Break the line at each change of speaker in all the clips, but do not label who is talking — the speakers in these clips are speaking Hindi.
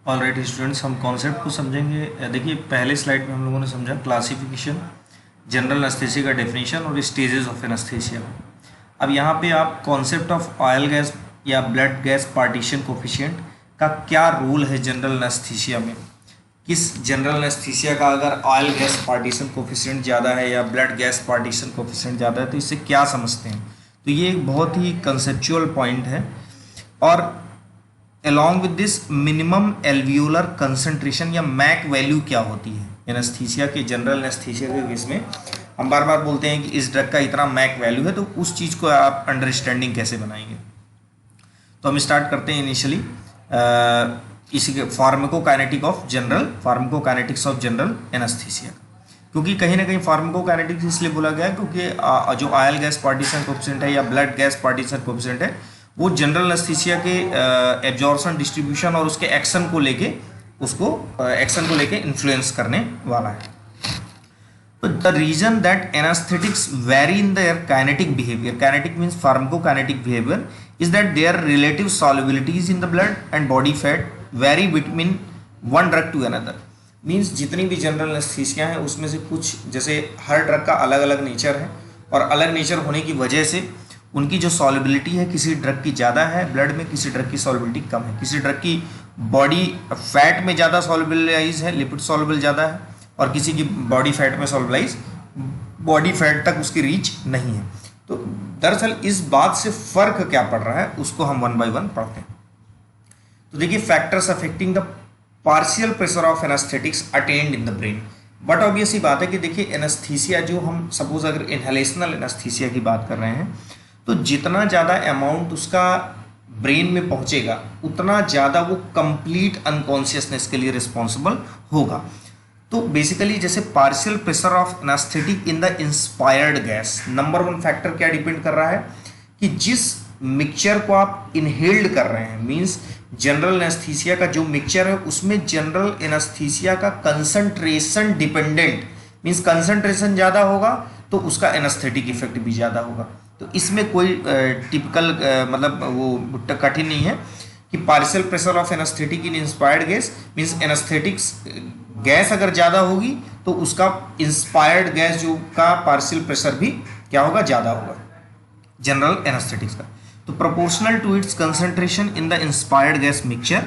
ऑलराइट स्टूडेंट्स, हम कॉन्सेप्ट को समझेंगे। देखिए, पहले स्लाइड में हम लोगों ने समझा क्लासिफिकेशन, जनरल एनेस्थीसिया का डेफिनेशन और स्टेजेस ऑफ एनेस्थीसिया। अब यहाँ पे आप कॉन्सेप्ट ऑफ ऑयल गैस या ब्लड गैस पार्टीशन कोफिशिएंट का क्या रोल है जनरल एनेस्थीसिया में, किस जनरल एनेस्थीसिया का अगर ऑयल गैस पार्टीशन कोफिशिएंट ज़्यादा है या ब्लड गैस पार्टीशन कोफिशिएंट ज़्यादा है तो इससे क्या समझते हैं। तो ये एक बहुत ही कंसेप्चुअल पॉइंट है। और along with this minimum alveolar concentration या मैक वैल्यू क्या होती है एनेस्थीसिया के, जनरल एनेस्थीसिया के केस में हम बार बार बोलते हैं कि इस ड्रग का इतना मैक वैल्यू है, तो उस चीज़ को आप अंडरस्टैंडिंग कैसे बनाएंगे। तो हम स्टार्ट करते हैं इनिशियली इसी के pharmacokinetic of general pharmacokinetics of general anaesthesia, क्योंकि कहीं ना कहीं फार्माकोकाइनेटिक्स इसलिए बोला गया है क्योंकि जो ऑयल गैस पार्टीशन कोएफिशिएंट है या ब्लड गैस पार्टीशन कोएफिशिएंट है वो जनरल एनेस्थीसिया के एब्जॉर्प्शन, डिस्ट्रीब्यूशन और उसके एक्शन को लेके इन्फ्लुएंस करने वाला है। तो the reason that anaesthetics vary in their kinetic behaviour, kinetic means pharmacokinetic behaviour, is that their relative solubilities in the blood and body fat vary between one drug to another. Means जितनी भी जनरल एनेस्थीसिया हैं उसमें से कुछ, जैसे हर ड्रग का अलग अलग नेचर है और अलग नेचर होने की वजह से उनकी जो सॉल्युबिलिटी है किसी ड्रग की ज़्यादा है ब्लड में, किसी ड्रग की सॉल्युबिलिटी कम है, किसी ड्रग की बॉडी फैट में ज़्यादा सॉल्युबलाइज है, लिपिड सॉल्युबल ज़्यादा है, और किसी की बॉडी फैट में सॉल्युबलाइज बॉडी फैट तक उसकी रीच नहीं है। तो दरअसल इस बात से फर्क क्या पड़ रहा है उसको हम वन बाय वन पढ़ते हैं। तो देखिए, factors affecting the partial pressure of anaesthetics attained in the brain. But obvious ही बात है कि देखिए, एनेस्थीसिया जो हम सपोज अगर इनहेलेशनल एनेस्थीसिया की बात कर रहे हैं तो जितना ज़्यादा अमाउंट उसका ब्रेन में पहुंचेगा उतना ज़्यादा वो कंप्लीट अनकॉन्शियसनेस के लिए रिस्पॉन्सिबल होगा। तो बेसिकली जैसे partial pressure of anaesthetic in the inspired gas, number one factor क्या डिपेंड कर रहा है कि जिस मिक्सचर को आप इनहेल्ड कर रहे हैं, मीन्स जनरल एनेस्थीसिया का जो मिक्सचर है उसमें जनरल एनेस्थीसिया का कंसंट्रेशन डिपेंडेंट, मीन्स कंसंट्रेशन ज़्यादा होगा तो उसका एनेस्थेटिक इफेक्ट भी ज़्यादा होगा। तो इसमें कोई टिपिकल मतलब वो कठिन नहीं है कि partial pressure of anaesthetic in inspired gas means anaesthetics gas अगर ज़्यादा होगी तो उसका इंस्पायर्ड गैस जो का पार्शियल प्रेशर भी क्या होगा, ज़्यादा होगा जनरल एनेस्थेटिक्स का। तो proportional to its concentration in the inspired gas mixture,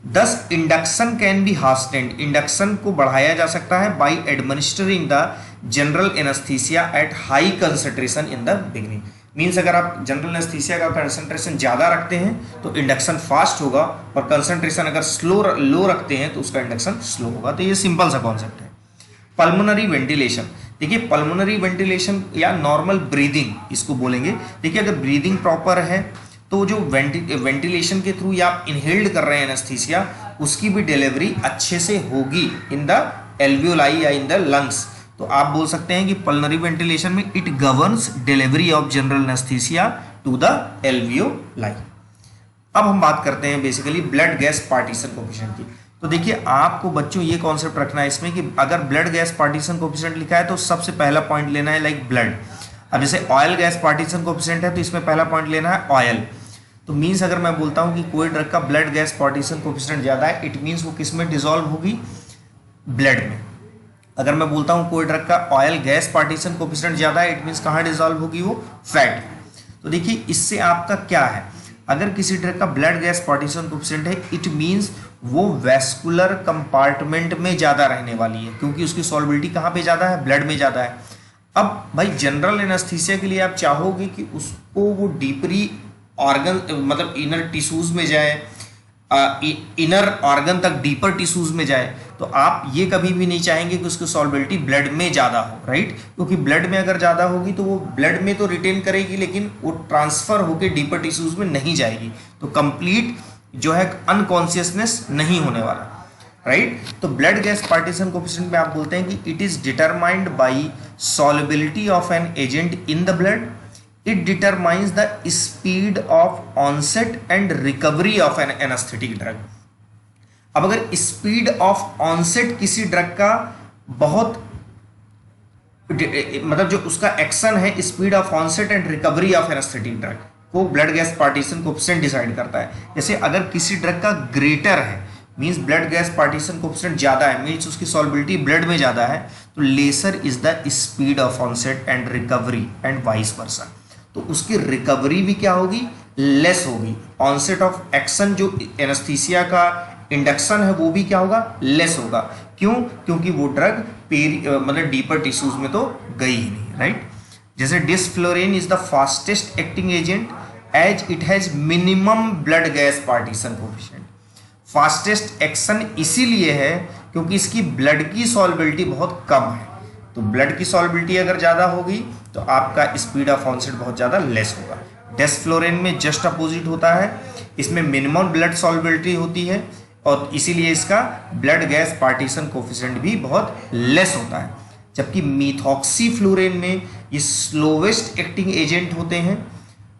thus induction can be hastened, induction को बढ़ाया जा सकता है by administering the general anaesthesia at high concentration in the beginning. Means अगर आप जनरल एनेस्थीसिया का कंसंट्रेशन ज़्यादा रखते हैं तो इंडक्शन फास्ट होगा, और कंसंट्रेशन अगर लो रखते हैं तो उसका इंडक्शन स्लो होगा। तो ये सिंपल सा कॉन्सेप्ट है। पल्मोनरी वेंटिलेशन, देखिए पल्मोनरी वेंटिलेशन या नॉर्मल ब्रीदिंग इसको बोलेंगे। देखिए, अगर ब्रीदिंग प्रॉपर है तो जो वेंटिलेशन के थ्रू या आप इनहेल्ड कर रहे हैं एनेस्थीसिया उसकी भी डिलीवरी अच्छे से होगी इन द एल्वियोलाई या इन द लंग्स। तो आप बोल सकते हैं कि पल्मोनरी वेंटिलेशन में it governs delivery of general anaesthesia to the alveoli. अब हम बात करते हैं basically blood gas partition coefficient की। तो देखिए, आपको बच्चों ये कॉन्सेप्ट रखना है इसमें कि अगर ब्लड गैस पार्टीशन कोएफिशिएंट लिखा है तो सबसे पहला पॉइंट लेना है लाइक ब्लड। अब जैसे ऑयल गैस पार्टीशन कोएफिशिएंट है तो इसमें पहला पॉइंट लेना है ऑयल। तो मीन्स अगर मैं बोलता हूँ कि कोई ड्रग का ब्लड गैस पार्टीशन कोएफिशिएंट ज़्यादा है, इट मीन्स वो किस में डिसॉल्व होगी, ब्लड में। अगर मैं बोलता हूँ कोई ड्रग का ऑयल गैस पार्टीशन कोएफिशिएंट ज़्यादा है, इट मीन्स कहाँ डिसॉल्व होगी, वो फैट। तो देखिए, इससे आपका क्या है, अगर किसी ड्रग का ब्लड गैस पार्टीशन कोएफिशिएंट है इट मीन्स वो वेस्कुलर कंपार्टमेंट में ज़्यादा रहने वाली है, क्योंकि उसकी सॉल्युबिलिटी कहाँ पे ज़्यादा है, ब्लड में ज़्यादा है। अब भाई जनरल एनेस्थीसिया के लिए आप चाहोगे कि उसको वो डीपरी ऑर्गन मतलब इनर टिश्यूज में जाए, इनर ऑर्गन तक डीपर टिश्यूज में जाए, तो आप ये कभी भी नहीं चाहेंगे कि उसकी सॉल्युबिलिटी ब्लड में ज़्यादा हो, राइट। क्योंकि ब्लड में अगर ज़्यादा होगी तो वो ब्लड में तो रिटेन करेगी लेकिन वो ट्रांसफर होकर डीपर टिश्यूज में नहीं जाएगी, तो कंप्लीट जो है अनकॉन्शियसनेस नहीं होने वाला, राइट। तो ब्लड गैस पार्टीशन कोएफिशिएंट में आप बोलते हैं कि it is determined by solubility of an agent in the blood, it determines the speed of onset and recovery of an anaesthetic drug. अब अगर स्पीड ऑफ ऑनसेट किसी ड्रग का बहुत मतलब जो उसका एक्शन है, speed of onset and recovery of anaesthetic drug को blood gas partition coefficient decide करता है। जैसे अगर किसी ड्रग का ग्रेटर है means blood gas partition coefficient ज़्यादा है, मीन्स उसकी सॉल्बिलिटी ब्लड में ज़्यादा है, तो lesser is the speed of onset and recovery and vice versa. तो उसकी रिकवरी भी क्या होगी, लेस होगी। ऑनसेट ऑफ एक्शन जो एनेस्थीसिया का इंडक्शन है वो भी क्या होगा, लेस होगा। क्यों, क्योंकि वो ड्रग मतलब डीपर टिश्यूज में तो गई ही नहीं, राइट। जैसे desflurane is the fastest acting agent as it has minimum blood gas partition coefficient. Fastest action इसीलिए है क्योंकि इसकी ब्लड की सॉल्बिलिटी बहुत कम है। तो ब्लड की सॉल्बिलिटी अगर ज़्यादा होगी तो आपका स्पीड ऑफ ऑनसेट बहुत ज़्यादा लेस होगा। डेस्फ्लोरेन में जस्ट अपोजिट होता है, इसमें मिनिमम ब्लड सॉल्बिलिटी होती है और इसीलिए इसका ब्लड गैस पार्टीशन कोफिशिएंट भी बहुत लेस होता है। जबकि मीथॉक्सीफ्लोरेन में ये स्लोवेस्ट एक्टिंग एजेंट होते हैं,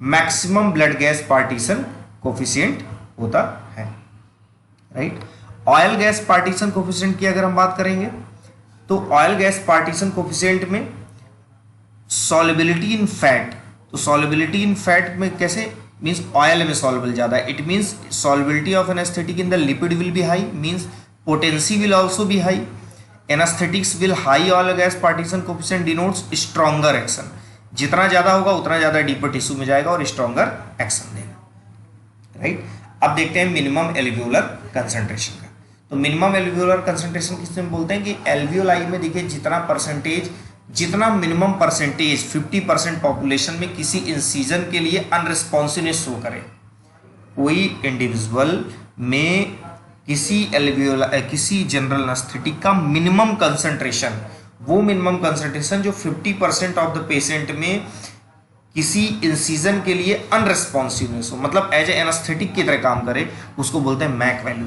maximum blood gas partition coefficient होता है, right. Oil gas partition coefficient की अगर हम बात करेंगे तो ऑयल गैस पार्टीशन कोफिशिएंट में सॉल्युबिलिटी इन फैट, तो सॉल्युबिलिटी इन फैट में कैसे, मीन्स ऑयल में सॉल्युबल ज़्यादा है, it means solubility of anaesthetic in the lipid will be high, means potency will also be high. Anaesthetics will high oil gas partition coefficient denotes stronger action, जितना ज़्यादा होगा उतना ज़्यादा डीपर टिश्यू में जाएगा और स्ट्रॉन्गर एक्शन देगा, राइट। अब देखते हैं मिनिमम एल्वियोलर कंसंट्रेशन का। तो मिनिमम एल्वियोलर कंसंट्रेशन किससे बोलते हैं कि एल्वियोलाई में देखिए जितना मिनिमम परसेंटेज 50% पॉपुलेशन में किसी इंसीजन के लिए अनरिस्पॉन्सिवनेस शो करे। कोई इंडिविजुअल में किसी जनरल एनेस्थेटिक का मिनिमम कंसंट्रेशन, वो मिनिमम कंसंट्रेशन जो 50% ऑफ द पेशेंट में किसी इंसीजन के लिए अनरिस्पॉन्सिवनेस हो, मतलब एज ए एनेस्थेटिक की तरह काम करे, उसको बोलते हैं MAC value.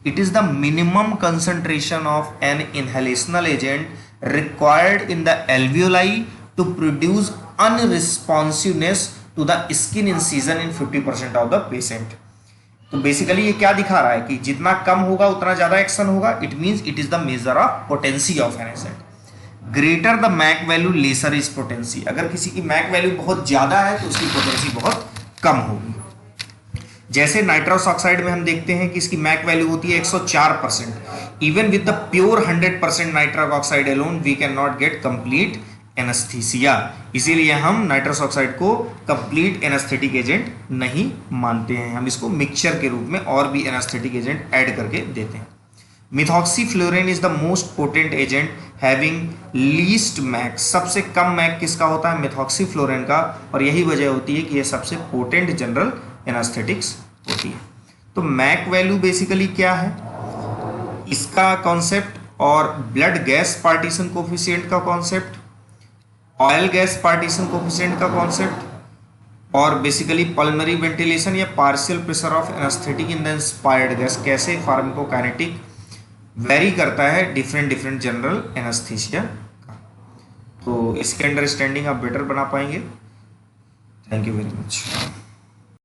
It is the minimum concentration of an inhalational agent required in the alveoli to produce unresponsiveness to the skin incision in 50% of the patient। तो बेसिकली ये क्या दिखा रहा है कि जितना कम होगा उतना ज्यादा एक्शन होगा, it means it is the measure of potency of an agent. Greater the MAC value lesser is potency, अगर किसी की मैक वैल्यू बहुत ज्यादा है तो उसकी पोटेंसी बहुत कम होगी। जैसे नाइट्रस ऑक्साइड में हम देखते हैं कि इसकी मैक वैल्यू होती है 104%। Even with the pure 100% nitrous oxide alone we can not get complete anaesthesia, इसीलिए हम नाइट्रस ऑक्साइड को कंप्लीट एनेस्थेटिक एजेंट नहीं मानते हैं, हम इसको मिक्सचर के रूप में और भी एनेस्थेटिक एजेंट ऐड करके देते हैं। Methoxyflurane is the most potent agent having least MAC, सबसे कम मैक किसका होता है, मिथॉक्सीफ्लोरेन का, और यही वजह होती है कि यह सबसे पोटेंट जनरल एनेस्थेटिक्स होती है। तो मैक वैल्यू बेसिकली क्या है, इसका कॉन्सेप्ट, और ब्लड गैस पार्टीशन कोफिशिएंट का concept, oil gas partition coefficient का कॉन्सेप्ट, और बेसिकली पल्मोनरी वेंटिलेशन या partial pressure of anaesthetic in the inspired gas, कैसे फार्माकोकाइनेटिक वेरी करता है डिफरेंट जनरल एनेस्थीसिया का। तो इसके अंडरस्टैंडिंग आप बेटर बना पाएंगे। Thank you very much.